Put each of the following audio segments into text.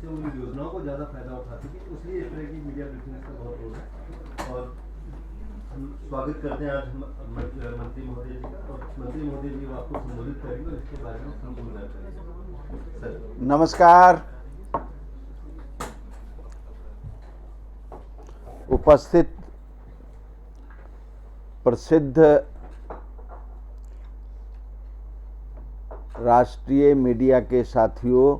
जिससे उन योजनाओं को ज़्यादा फायदा उठा सके, इसलिए इस तरह की मीडिया ब्रीफिंग का बहुत रोल है। और हम स्वागत करते हैं आज मंत्री महोदय जी का, और मंत्री महोदय जी वो आपको संबोधित करेंगे और इसके बारे में संपूर्ण करेंगे। सर नमस्कार। उपस्थित प्रसिद्ध राष्ट्रीय मीडिया के साथियों,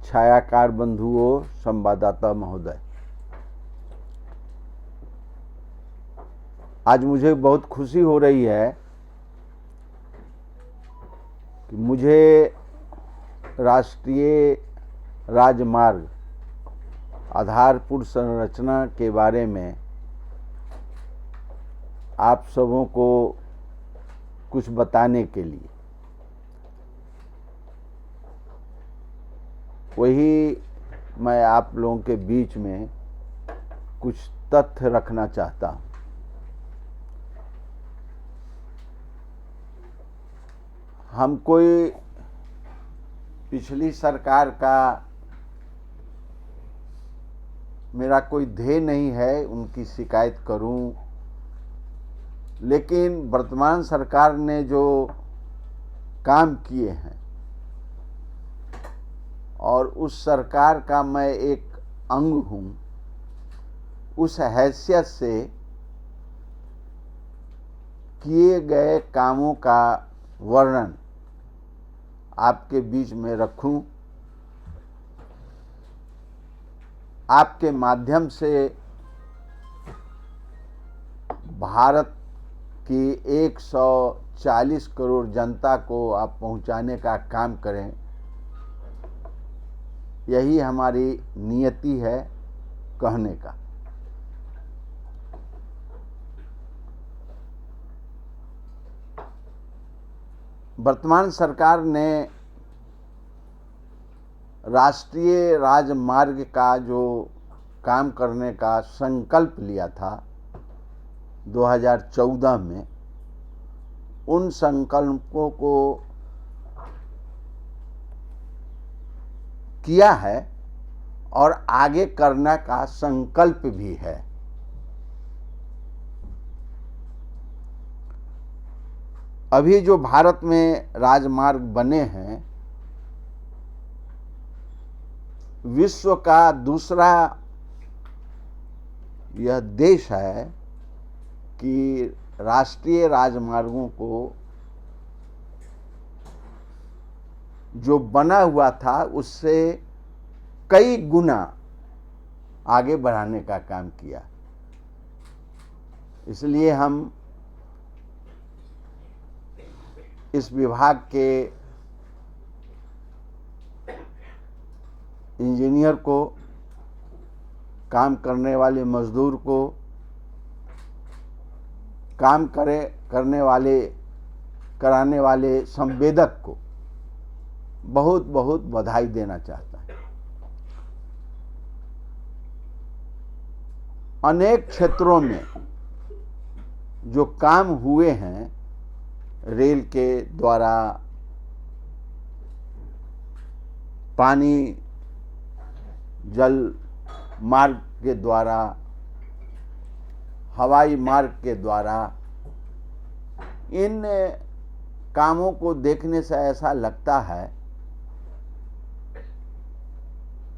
छायाकार बंधुओं, संवाददाता महोदय, आज मुझे बहुत खुशी हो रही है कि मुझे राष्ट्रीय राजमार्ग आधारभूत संरचना के बारे में आप सबों को कुछ बताने के लिए, वही मैं आप लोगों के बीच में कुछ तथ्य रखना चाहता हूँ। हम कोई पिछली सरकार का, मेरा कोई ध्येय नहीं है उनकी शिकायत करूं, लेकिन वर्तमान सरकार ने जो काम किए हैं और उस सरकार का मैं एक अंग हूं, उस हैसियत से किए गए कामों का वर्णन आपके बीच में रखूं, आपके माध्यम से भारत की 140 करोड़ जनता को आप पहुंचाने का काम करें। यही हमारी नियति है कहने का। वर्तमान सरकार ने राष्ट्रीय राजमार्ग का जो काम करने का संकल्प लिया था 2014 में, उन संकल्पों को किया है और आगे करने का संकल्प भी है। अभी जो भारत में राजमार्ग बने हैं, विश्व का दूसरा यह देश है कि राष्ट्रीय राजमार्गों को जो बना हुआ था उससे कई गुना आगे बढ़ाने का काम किया। इसलिए हम इस विभाग के इंजीनियर को, काम करने वाले मजदूर को, काम कराने वाले संवेदक को बहुत बहुत बधाई देना चाहता है। अनेक क्षेत्रों में जो काम हुए हैं, रेल के द्वारा, पानी जल मार्ग के द्वारा, हवाई मार्ग के द्वारा, इन कामों को देखने से ऐसा लगता है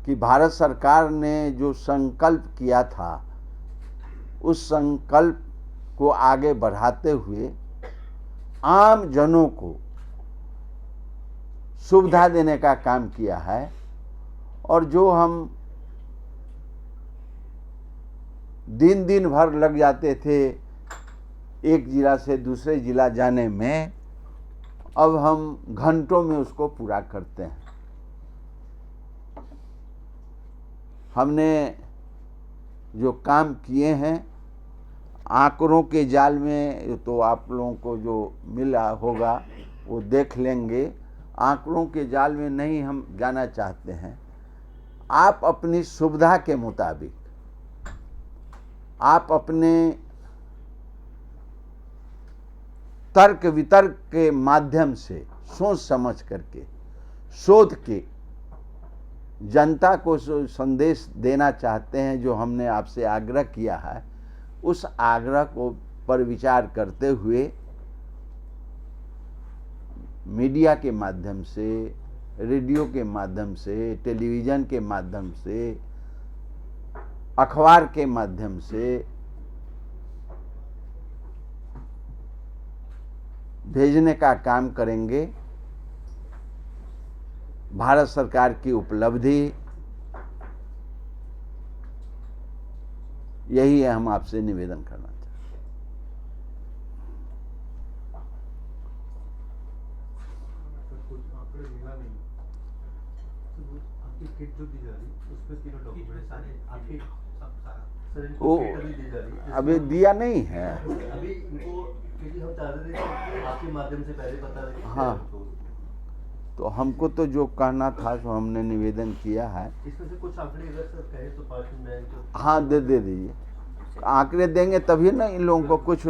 कि भारत सरकार ने जो संकल्प किया था, उस संकल्प को आगे बढ़ाते हुए आम जनों को सुविधा देने का काम किया है। और जो हम दिन भर लग जाते थे एक जिला से दूसरे जिला जाने में, अब हम घंटों में उसको पूरा करते हैं। हमने जो काम किए हैं, आंकड़ों के जाल में तो आप लोगों को जो मिला होगा वो देख लेंगे। आंकड़ों के जाल में नहीं हम जाना चाहते हैं। आप अपनी सुविधा के मुताबिक, आप अपने तर्क वितर्क के माध्यम से सोच समझ करके, शोध के जनता को जो संदेश देना चाहते हैं, जो हमने आपसे आग्रह किया है, उस आग्रह को पर विचार करते हुए मीडिया के माध्यम से, रेडियो के माध्यम से, टेलीविज़न के माध्यम से, अखबार के माध्यम से भेजने का काम करेंगे। भारत सरकार की उपलब्धि यही है, हम आपसे निवेदन करना चाहते आपकी किट जो दी जा रही है उसमें तीनों डॉक्यूमेंट आपकी वो अभी दिया नहीं है। अभी इनको क्योंकि हम चाह रहे थे कि आपके माध्यम से पहले पता लगे। हाँ, तो हमको तो जो कहना था सो हमने निवेदन किया है। इसमें से कुछ आंकड़े अगर सर कहे तो 5 मिनट तो हाँ, दे दीजिए। आंकड़े देंगे तभी ना इन लोगों को कुछ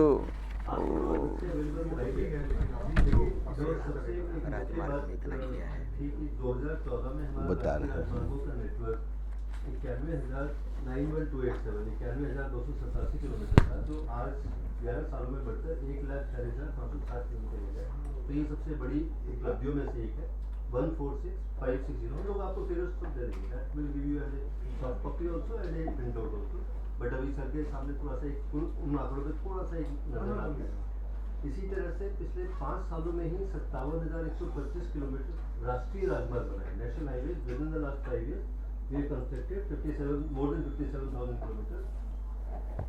बता रहे हैं। 91,287 किलोमीटर था, जो आज 11 सालों में बढ़कर 1,40,560 किलोमीटर हो गया। तो ये सबसे बड़ी उपलब्धियों में से एक है। 146560 हम लोग आपको फिर उसको दे देंगे। That will give you as a soft copy also and a print out also. But अभी सर के सामने थोड़ा सा एक उन आंकड़ों पे थोड़ा सा एक नजर आ गया। इसी तरह से पिछले 5 सालों में ही 57,125 किलोमीटर राष्ट्रीय राजमार्ग बनाए, national highway within the last 5 years we constructed more than 57,000 kilometre.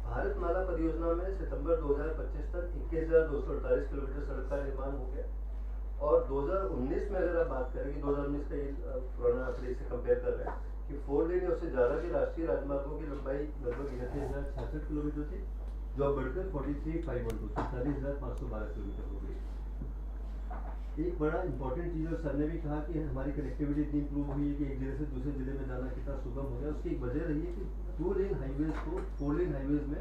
Bharatmala परियोजना में सितंबर 2025 तक 21,248 किलोमीटर सड़क का निर्माण हो गया। और 2019 में अगर आप बात करें कि 2019 का ये पुराना आंकड़े से कंपेयर कर रहे हैं कि 4 लेन या उससे ज़्यादा के राष्ट्रीय राजमार्गों की लंबाई लगभग 39,066 किलोमीटर थी, जो अब बढ़कर 43,512 40,512 किलोमीटर हो गई। एक बड़ा इंपॉर्टेंट चीज़, और सर ने भी कहा कि हमारी कनेक्टिविटी इतनी इंप्रूव हुई है कि एक जिले से दूसरे जिले में जाना कितना सुगम हो गया। उसकी एक वजह रही है कि 2 लेन हाईवेज को 4 लेन हाईवेज में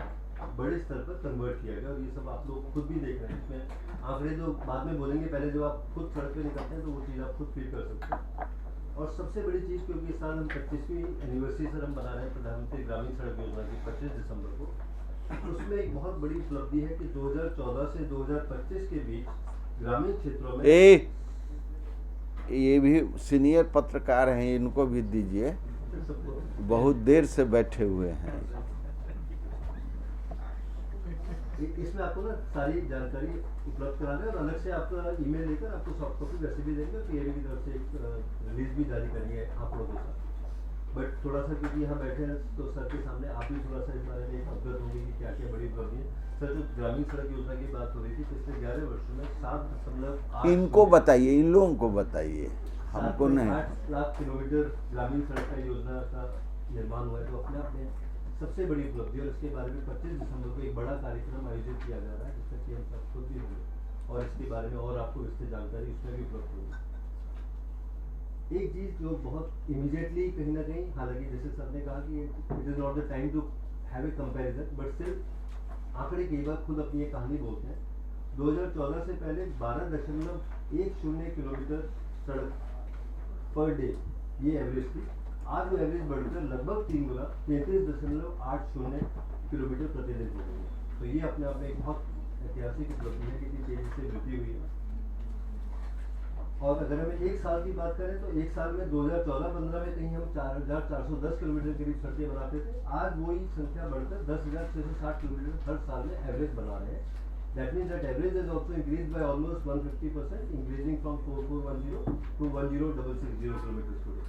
बड़े स्तर पर कन्वर्ट किया गया। और ये सब आप लोग खुद भी देख रहे हैं। इसमें आंकड़े जो बाद में बोलेंगे, पहले जब आप खुद सड़क पे निकलते हैं तो वो चीज़ आप खुद फील कर सकते हैं। और सबसे बड़ी चीज़, क्योंकि इस साल हम 25वीं एनिवर्सरी सर हम बना रहे हैं प्रधानमंत्री ग्रामीण सड़क योजना की 25 दिसंबर को, उसमें एक बहुत बड़ी उपलब्धि है कि 2014 से 2025 के बीच ग्रामीण क्षेत्रों में ये भी सीनियर पत्रकार हैं, इनको भी दीजिए, बहुत देर से बैठे हुए हैं। इसमें आपको ना सारी जानकारी उपलब्ध कराने और अलग से आपका ईमेल लेकर आपको सॉफ्ट कॉपी वैसे भी देंगे, पीएबी की तरफ से एक रिलीज भी जारी करेंगे आप लोगों के साथ। बट थोड़ा सा क्योंकि यहाँ बैठे हैं तो सर के सामने आप भी थोड़ा सा इस बारे में अवगत होंगे कि क्या क्या बड़ी उपलब्धि है। सर, जो ग्रामीण सड़क योजना की बात हो रही थी, पिछले 11 वर्षों में 7.8 इनको बताइए, इन लोगों को बताइए, हमको नहीं। 8 लाख किलोमीटर ग्रामीण सड़क का योजना का निर्माण हुआ है, जो अपने आप में सबसे बड़ी उपलब्धि है। और इसके बारे में 25 दिसंबर को एक बड़ा कार्यक्रम आयोजित किया जा रहा है, जिसमें कि हम सब खुद भी होंगे और इसके बारे में और आपको विस्तृत जानकारी उसमें भी उपलब्ध होगी। एक चीज़ जो बहुत इमीडिएटली कहीं ना कहीं, हालांकि जैसे सर ने कहा कि it is not the time to have a comparison, but still आंकड़े कई बार खुद अपनी एक कहानी बोलते हैं। 2014 से पहले 12.10 किलोमीटर सड़क पर डे ये एवरेज थी। आज वो एवरेज बढ़कर लगभग 3 गुना 33.80 किलोमीटर प्रतिदिन हो गई है। तो ये अपने आप में एक बहुत ऐतिहासिक उपलब्धि है कि इतनी तेजी से वृद्धि हुई है। और अगर हमें एक साल की बात करें तो एक साल में 2014-15 में कहीं हम 4,410 किलोमीटर के करीब सड़कें बनाते थे। आज वही संख्या बढ़कर 10,660 किलोमीटर हर साल में एवरेज बना रहे हैं। That means that average is also increase by almost 150%, increasing from 4410 to 10660 kilometre today.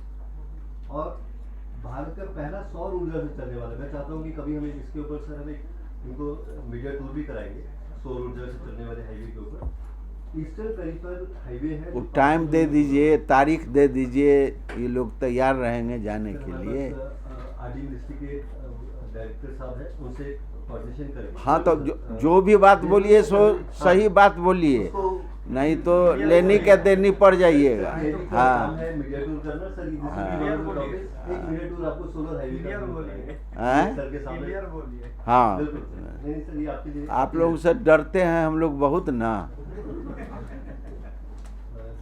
और भारत का पहला सौर ऊर्जा से चलने वाला, मैं चाहता हूँ कि कभी हमें इसके ऊपर सर हमें इनको मीडिया टूर भी कराएंगे सौर ऊर्जा से चलने वाले हाईवे के ऊपर। ईस्टर्न पेरिफेरल हाईवे है। वो टाइम दे दीजिए, तारीख दे दीजिए, ये लोग तैयार रहेंगे जाने के लिए। आरडी मिनिस्ट्री के डायरेक्टर साहब हैं, उनसे कोऑर्डिनेशन करेंगे। हाँ, तो जो भी बात बोलिए सो सही बात बोलिए, नहीं तो लेनी के देनी पड़ जाइएगा। हाँ, मीडिया टूर करना सर, एक मीडिया टूर आपको सोलर हाईवे सर के सामने। हाँ, नहीं सर, ये आपके लिए आप लोग से डरते हैं हम लोग बहुत ना।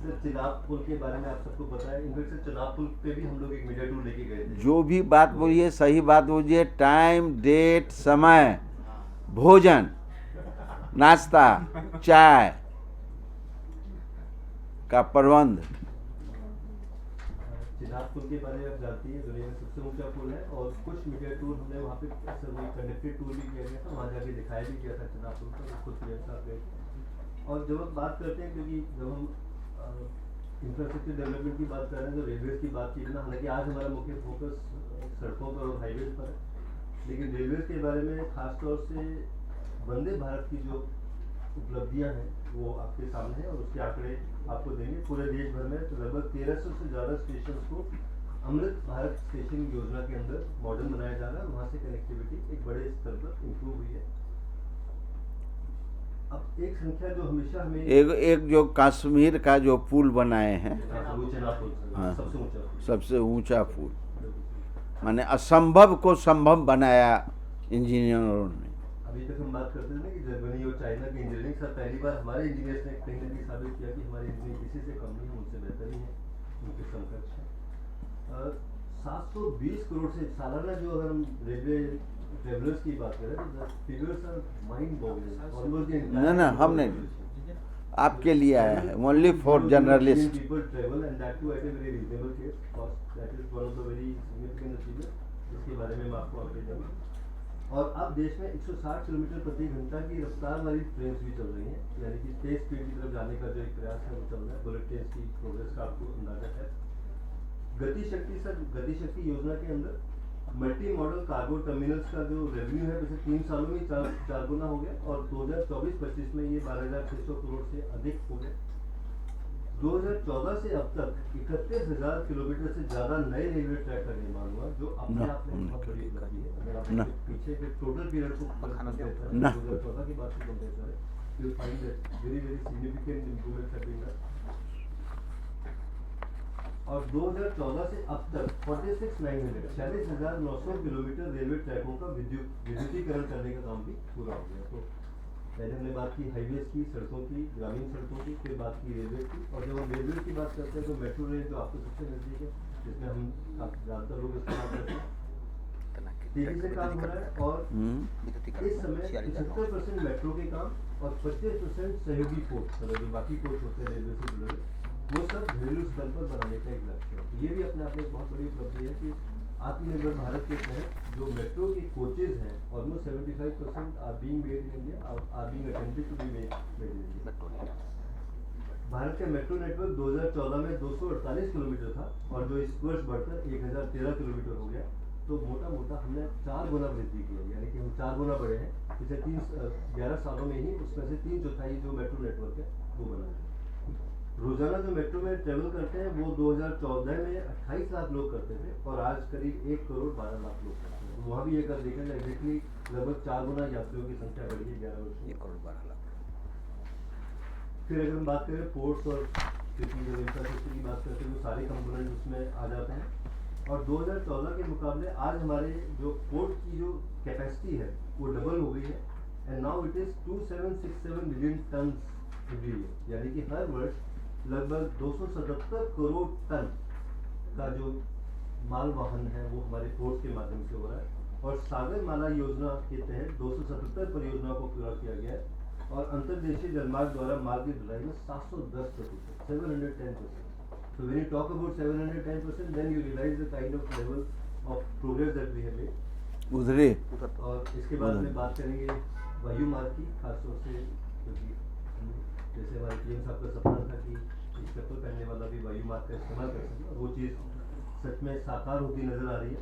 सर चिनाब पुल के बारे में आप सबको पता है, इनफैक्ट सर चिनाब पुल पे भी हम लोग एक मीडिया टूर लेके गए थे। जो भी बात बोलिए सही बात बोलिए, टाइम, डेट, समय, भोजन, नाश्ता, चाय का प्रबंध। चिनाब पुल के बारे में आप जानती हैं, दुनिया में सबसे ऊंचा पुल है, और कुछ मीडिया टूर हमने वहाँ पे सर वही कंडक्टेड टूर भी किया गया था, वहाँ जाके दिखाया भी गया था चिनाब पुल का, खुद प्लेयर साहब गए थे। और जब हम बात करते हैं, क्योंकि जब हम इंफ्रास्ट्रक्चर डेवलपमेंट की बात कर रहे हैं तो रेलवेज की बात की ना, हालांकि आज हमारा मुख्य फोकस सड़कों पर और हाईवेज पर है, लेकिन रेलवेज के बारे में खासतौर से वंदे भारत की जो उपलब्धियां हैं वो आपके सामने है, और उसके आंकड़े आपको देंगे। पूरे देश भर में तो लगभग 1300 से ज़्यादा स्टेशन को अमृत भारत स्टेशन योजना के अंदर मॉडर्न बनाया जा रहा है, वहाँ से कनेक्टिविटी एक बड़े स्तर पर इम्प्रूव हुई है। अब एक संख्या जो हमेशा हमें एक जो कश्मीर का जो पुल बनाए हैं, वो चिनाब पुल, हाँ, सबसे ऊंचा पुल। सबसे ऊंचा पुल, माने असंभव को संभव बनाया इंजीनियरों ने। अभी तक हम बात करते थे ना कि जर्मनी और चाइना की इंजीनियरिंग, सर पहली बार हमारे इंजीनियर्स ने कहीं ना कहीं साबित किया कि हमारे इंजीनियर किसी से कम नहीं है, उनसे बेहतर ही है, उनके समकक्ष है। 720 करोड़ से सालाना जो अगर हम रेलवे ट्रेवलर्स की बात करें तो figures are mind boggling, almost ना हम नहीं, आपके लिए आया है, only for journalist. people travel and that too at a very reasonable cost, that is one of the very significant achievements, जिसके बारे में हम आपको आगे देंगे। और अब देश में 160 किलोमीटर प्रति घंटा की रफ्तार वाली ट्रेन भी चल रही हैं, यानी कि तेज स्पीड की तरफ जाने का जो एक प्रयास है वो चल रहा है। बुलेट ट्रेन की प्रोग्रेस का आपको अंदाजा है। गति शक्ति, सर गति शक्ति योजना के अंदर मल्टी मॉडल कार्गो टर्मिनल्स का जो रेवेन्यू है वैसे 3 सालों में चार गुना हो गया, और 2024-25 में ये 12,600 करोड़ से अधिक हो गया। 2014 से अब तक 31,000 किलोमीटर से ज्यादा नए रेलवे ट्रैक का निर्माण हुआ, जो अपने आप में बहुत बड़ी उपलब्धि है। अगर आप पीछे के टोटल पीरियड को 2014 की बात से कंपेयर करें, you find that very very significant improvement have been done. और 2014 से अब तक 46,900 किलोमीटर रेलवे ट्रैकों का विद्युतीकरण करने का काम भी पूरा हो गया। तो पहले हमने बात की हाईवेज की, सड़कों की, ग्रामीण सड़कों की, फिर बात की रेलवे की, और जब हम रेलवे की बात करते हैं तो मेट्रो रेल जो आपको सबसे नजदीक है, जिसमें हम ज़्यादातर लोग इस्तेमाल करते हैं, तेजी से काम हो रहा है। और इस समय 75% मेट्रो के काम और 25% सहयोगी कोच, मतलब जो बाकी कोच होते हैं रेलवे से जुड़े हुए, वो सब घरेलू स्तर पर बनाने का एक लक्ष्य है। ये भी अपने आप में एक बहुत बड़ी उपलब्धि है कि आत्मनिर्भर भारत के तहत जो मेट्रो के कोचेज हैं, almost 75% are being made in India, are being attempted to be made in India. Bharat का मेट्रो नेटवर्क 2014 में 248 किलोमीटर था, और जो इस वर्ष बढ़कर 1013 किलोमीटर हो गया। तो मोटा मोटा हमने 4 गुना वृद्धि की है, यानी कि हम 4 गुना बढ़े हैं पिछले 11 सालों में ही। उसमें से 3/4 जो मेट्रो नेटवर्क है वो बना है। रोजाना जो मेट्रो में ट्रेवल करते हैं वो 2014 में 28 लाख लोग करते थे, और आज करीब 1 करोड़ 12 लाख लोग करते हैं। तो वहाँ भी अगर देखें तो एग्जैक्टली लगभग 4 गुना यात्रियों की संख्या बढ़ी है 11 वर्षों में। 1 करोड़ 12 लाख। फिर अगर हम बात करें पोर्ट्स और सिटी जो इंफ्रास्ट्रक्चर की बात करते हैं, वो सारे कंपोनेंट उसमें आ जाते हैं। और 2014 के मुकाबले आज हमारे जो पोर्ट की जो कैपेसिटी है वो डबल हो गई है, and now it is 2767 million ton every year, यानी कि हर वर्ष लगभग 277 करोड़ टन का जो माल वाहन है वो हमारे पोर्ट के माध्यम से हो रहा है। और सागर माला योजना के तहत 277 परियोजनाओं को पूरा किया गया है, और अंतर्देशीय जलमार्ग द्वारा माल की ढुलाई में 710%, 710%। So when you talk about 710%, then you realize the kind of level of progress that we have made. उधरे और इसके बाद में बात करेंगे वायु मार्ग की, खासतौर से क्योंकि जैसे हमारे पीएम साहब का सपना था कि इस चप्पल पहनने वाला भी वायु मार्ग का इस्तेमाल कर सके, और वो चीज़ सच में साकार होती नजर आ रही है।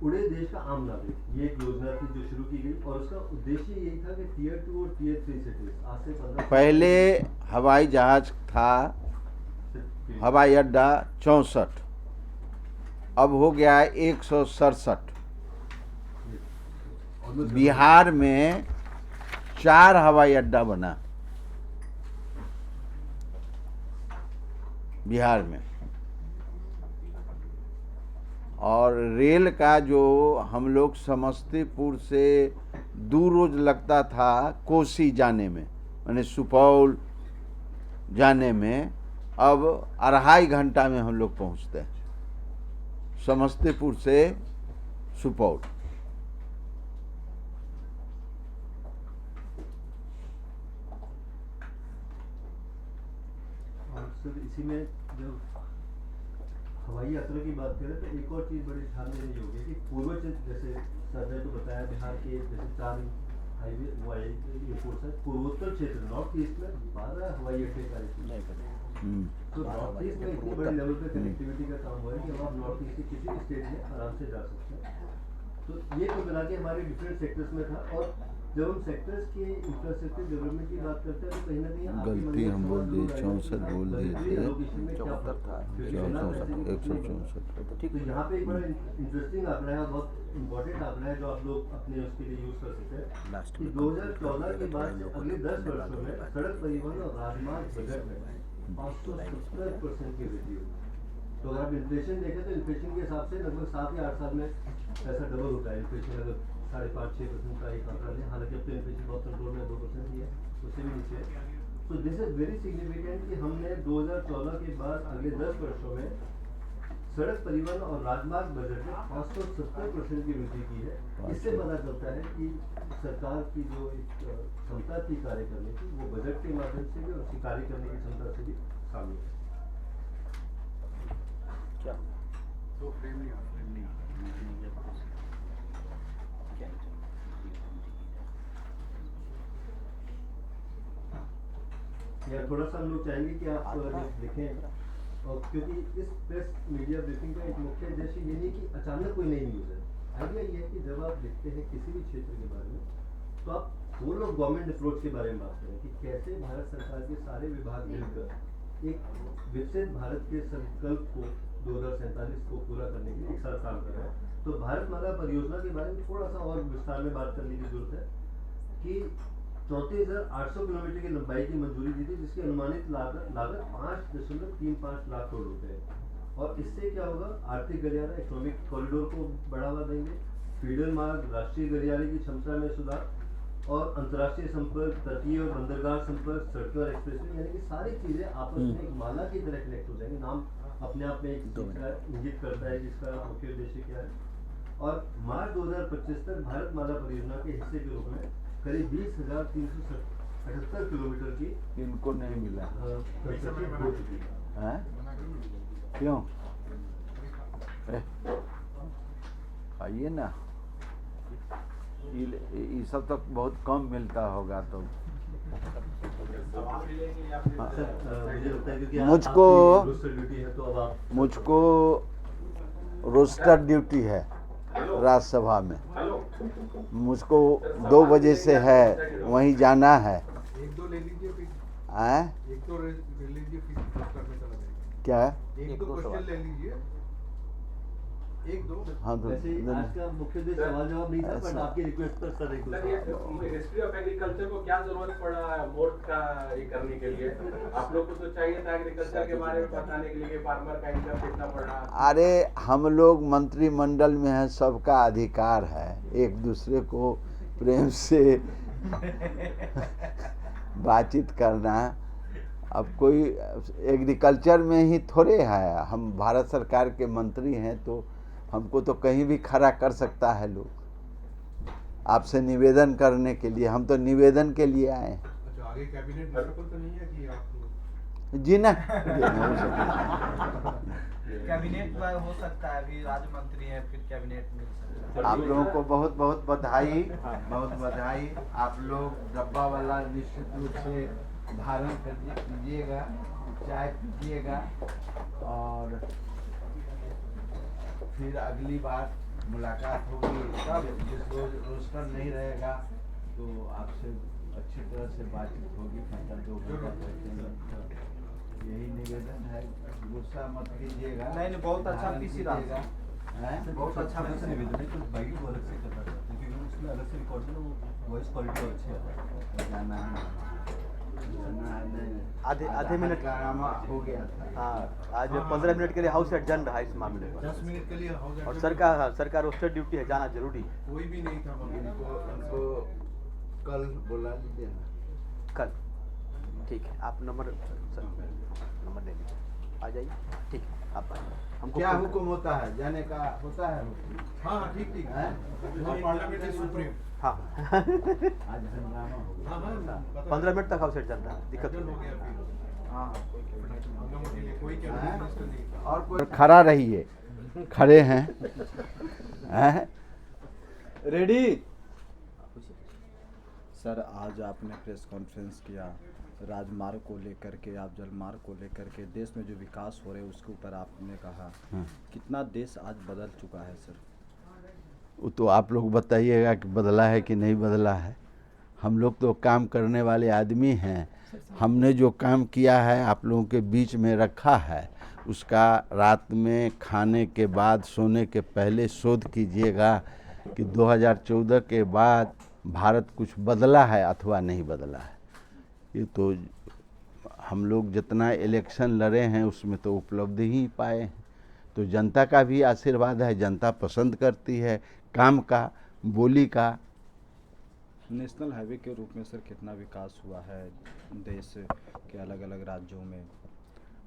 उड़े देश का आम नागरिक, ये एक योजना थी जो शुरू की गई, और उसका उद्देश्य यही था कि टियर 2 और टियर 3 सिटीज आज से 15 पहले हवाई जहाज था, हवाई अड्डा 64, अब हो गया है 167। बिहार में 4 हवाई अड्डा बना, बिहार में। और रेल का जो हम लोग समस्तीपुर से 2 रोज लगता था कोसी जाने में, माने सुपौल जाने में अब 2.5 घंटा में हम लोग पहुंचते हैं, समस्तीपुर से सुपौल। और सर इसी में जब हवाई यात्रा की बात करें तो एक और चीज़ बड़ी ध्यान देनी होगी कि पूर्वज, जैसे सर ने तो बताया बिहार के जैसे 4 हाईवे वो एयरपोर्ट है, पूर्वोत्तर क्षेत्र नॉर्थ ईस्ट में 12 हवाई अड्डे कार्य। तो नॉर्थ ईस्ट में इतनी बड़ी लेवल पे कनेक्टिविटी का काम हुआ है कि अब आप नॉर्थ ईस्ट के किसी भी स्टेट में आराम से जा सकते हैं। तो ये तो मिला के हमारे डिफरेंट सेक्टर्स में था। और जब हम सेक्टर्स के इंफ्रास्ट्रक्चर डेवलपमेंट की बात करते हैं तो कहीं ना कहीं गलती हम बोल दिए, 64 बोल दिए थे, 74 था, 164। तो यहाँ पे एक बड़ा इंटरेस्टिंग आंकड़ा है और बहुत इम्पोर्टेंट आंकड़ा है जो आप लोग अपने उसके लिए यूज कर सकते हैं कि 2014 के बाद से अगले 10 वर्षों में सड़क परिवहन और राजमार्ग बजट में 570% की वृद्धि होगी। तो अगर आप इन्फ्लेशन देखें तो इन्फ्लेशन के हिसाब से लगभग 7 या 8 साल में ऐसा डबल होता है। इन्फ्लेशन अगर 5.5-6% का एक आंकड़ा लें, हालांकि अब तो इन्फ्लेशन बहुत कंट्रोल में 2% ही है, उससे भी नीचे है। तो दिस इज वेरी सिग्निफिकेंट कि हमने 2014 के बाद अगले 10 वर्षों में सड़क परिवहन और राजमार्ग बजट में 570% की वृद्धि की है। इससे पता चलता है कि सरकार की जो एक क्षमता थी कार्य करने की, वो बजट के माध्यम से भी और उसकी कार्य करने की क्षमता से भी शामिल है। क्या तो फ्रेम नहीं या थोड़ा सा हम लोग चाहेंगे कि आप लिखें, और क्योंकि इस प्रेस मीडिया ब्रीफिंग का एक मुख्य उद्देश्य ये नहीं कि अचानक कोई नई न्यूज़ है। आइडिया ये है कि जब आप लिखते हैं किसी भी क्षेत्र के बारे में तो आप होल ऑफ गवर्नमेंट अप्रोच के बारे में बात करें कि कैसे भारत सरकार के सारे विभाग मिलकर एक विकसित भारत के संकल्प को 2047 को पूरा करने के लिए एक साथ काम कर रहे हैं। तो भारतमाला परियोजना के बारे में थोड़ा सा और विस्तार में बात करने की जरूरत है कि 34,800 किलोमीटर की लंबाई की मंजूरी दी थी, जिसकी अनुमानित लागत 5.35 लाख करोड़ रुपए है। और इससे क्या होगा, आर्थिक गलियारा इकोनॉमिक कॉरिडोर को बढ़ावा देंगे, फीडर मार्ग, राष्ट्रीय गलियारे की क्षमता में सुधार और अंतर्राष्ट्रीय संपर्क, तटीय और बंदरगाह संपर्क, सड़कें और एक्सप्रेसवे, यानी कि सारी चीजें आपस में एक माला की तरह कनेक्ट हो जाएंगे। नाम अपने आप में एक इंगित करता है जिसका मुख्य उद्देश्य क्या है। और मार्च 2025 तक भारतमाला परियोजना के हिस्से के रूप में करीब 20,378 किलोमीटर की इनको नहीं मिला हो चुकी है। क्यों? आइए ना, ये सब तो बहुत कम मिलता होगा। तो मुझे लगता है क्योंकि मुझको रोस्टर ड्यूटी है राज्यसभा में, मुझको 2 बजे से है, वहीं जाना है। एक दो ले लीजिए फिर। एक तो ले लीजिए फिर करने चला जाएगा। क्या? एक दो क्वेश्चन ले लीजिए, एक दो। हाँ, तो वैसे आज का मुख्य उद्देश्य सवाल जवाब नहीं था, बट आपकी रिक्वेस्ट पर सर एक हिस्ट्री ऑफ एग्रीकल्चर को क्या जरूरत पड़ा वोट का ये करने के लिए? आप लोग को तो चाहिए था एग्रीकल्चर के बारे में बताने के लिए, फार्मर का इनकम कितना पड़ा। अरे हम लोग मंत्रिमंडल में हैं, सबका अधिकार है एक दूसरे को प्रेम से बातचीत करना। अब कोई एग्रीकल्चर में ही थोड़े है, हम भारत सरकार के मंत्री हैं तो हमको तो कहीं भी खड़ा कर सकता है लोग, आपसे निवेदन करने के लिए। हम तो निवेदन के लिए आए हैं। अच्छा, आगे कैबिनेट मिनिस्टर तो नहीं है कि आप जी ना कैबिनेट में हो सकता है, अभी राज्य मंत्री हैं, फिर कैबिनेट मिल सकता है। आप लोगों को बहुत बहुत बधाई, बहुत बधाई। आप लोग डब्बा वाला निश्चित रूप से धारण कीजिएगा, चाय पीजिएगा, और फिर अगली बार मुलाकात होगी तब जिस रोज रोस्टर नहीं रहेगा तो आपसे अच्छी तरह से बातचीत होगी। 2 घंटा बैठेंगे। यही निवेदन है, गुस्सा मत कीजिएगा। नहीं, बहुत अच्छा पीसी रहा है, बहुत अच्छा निवेदन है। कुछ बाइक को अलग से करना चाहते हैं क्योंकि उसमें अलग से रिकॉर्ड है, वो वॉइस क्वालिटी अच्छी आता है। जाना है आधे मिनट का हो गया था। हाँ, आज 15 मिनट के लिए हाउस एडजर्न रहा इस मामले पर। 10 मिनट के लिए हाउस और सरकार रोस्टर ड्यूटी है, जाना जरूरी। कोई भी नहीं था। इनको कल बुला लीजिए ना। कल ठीक है, आप नंबर सर नंबर ले लीजिए, आ जाइए। ठीक है, आप आइए। हमको क्या हुक्म होता है, जाने का होता है हुक्म? हाँ हाँ ठीक ठीक हैं? Parliament is supreme. हाँ आज हंगामा हो गया। हाँ हाँ 15 मिनट तक हाउस सेट चलता है, दिक्कत हो नहीं गया है। फिर। हाँ हंगामा के लिए कोई कैबिनेट मिनिस्टर नहीं। और कोई खड़ा रहिए, खड़े हैं हैं? रेडी। सर आज आपने प्रेस कॉन्फ्रेंस किया राजमार्ग को लेकर के, आप जलमार्ग को लेकर के, देश में जो विकास हो रहे हैं उसके ऊपर आपने कहा। कितना देश आज बदल चुका है सर? वो तो आप लोग बताइएगा कि बदला है कि नहीं बदला है। हम लोग तो काम करने वाले आदमी हैं। हमने जो काम किया है आप लोगों के बीच में रखा है, उसका रात में खाने के बाद सोने के पहले शोध कीजिएगा कि 2014 के बाद भारत कुछ बदला है अथवा नहीं बदला है। ये तो हम लोग जितना इलेक्शन लड़े हैं उसमें तो उपलब्धि ही पाए हैं। तो जनता का भी आशीर्वाद है, जनता पसंद करती है काम का, बोली का। नेशनल हाईवे के रूप में सर कितना विकास हुआ है देश के अलग अलग राज्यों में?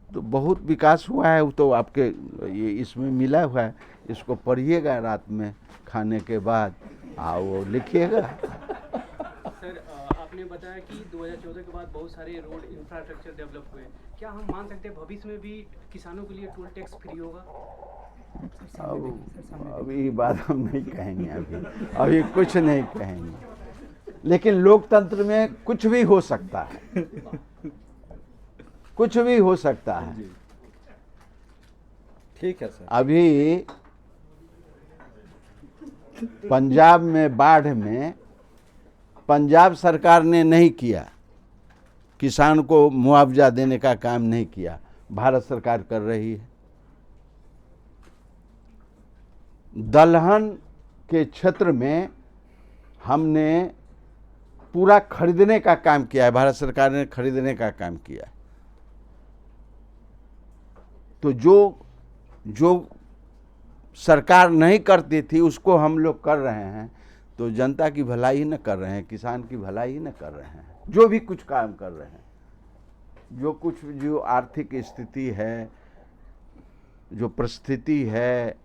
तो बहुत विकास हुआ है, वो तो आपके ये इसमें मिला हुआ है। इसको पढ़िएगा रात में खाने के बाद, वो लिखिएगा। सर आपने बताया कि 2014 के बाद बहुत सारे रोड इंफ्रास्ट्रक्चर डेवलप हुए, क्या हम मान सकते हैं भविष्य में भी किसानों के लिए टोल टैक्स फ्री होगा? अब ये बात हम नहीं कहेंगे, अभी कुछ नहीं कहेंगे। लेकिन लोकतंत्र में कुछ भी हो सकता है, कुछ भी हो सकता है। ठीक है सर। अभी पंजाब में बाढ़ में पंजाब सरकार ने नहीं किया, किसान को मुआवजा देने का काम नहीं किया, भारत सरकार कर रही है। दलहन के क्षेत्र में हमने पूरा खरीदने का काम किया है, भारत सरकार ने खरीदने का काम किया है। तो जो सरकार नहीं करती थी उसको हम लोग कर रहे हैं, तो जनता की भलाई न कर रहे हैं, किसान की भलाई न कर रहे हैं। जो भी कुछ काम कर रहे हैं, जो आर्थिक स्थिति है, जो परिस्थिति है,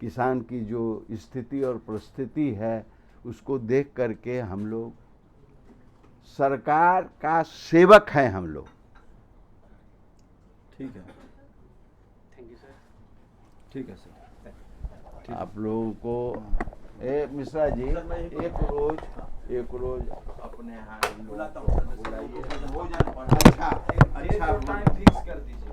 किसान की जो स्थिति और परिस्थिति है, उसको देख करके हम लोग सरकार का सेवक हैं हम लोग। ठीक है, थैंक यू सर। ठीक है सर। आप लोगों को मिश्रा जी एक रोज अपने यहाँ बुलाता हूँ। बुलाइए, भोजन अच्छा टाइम फिक्स कर दीजिए।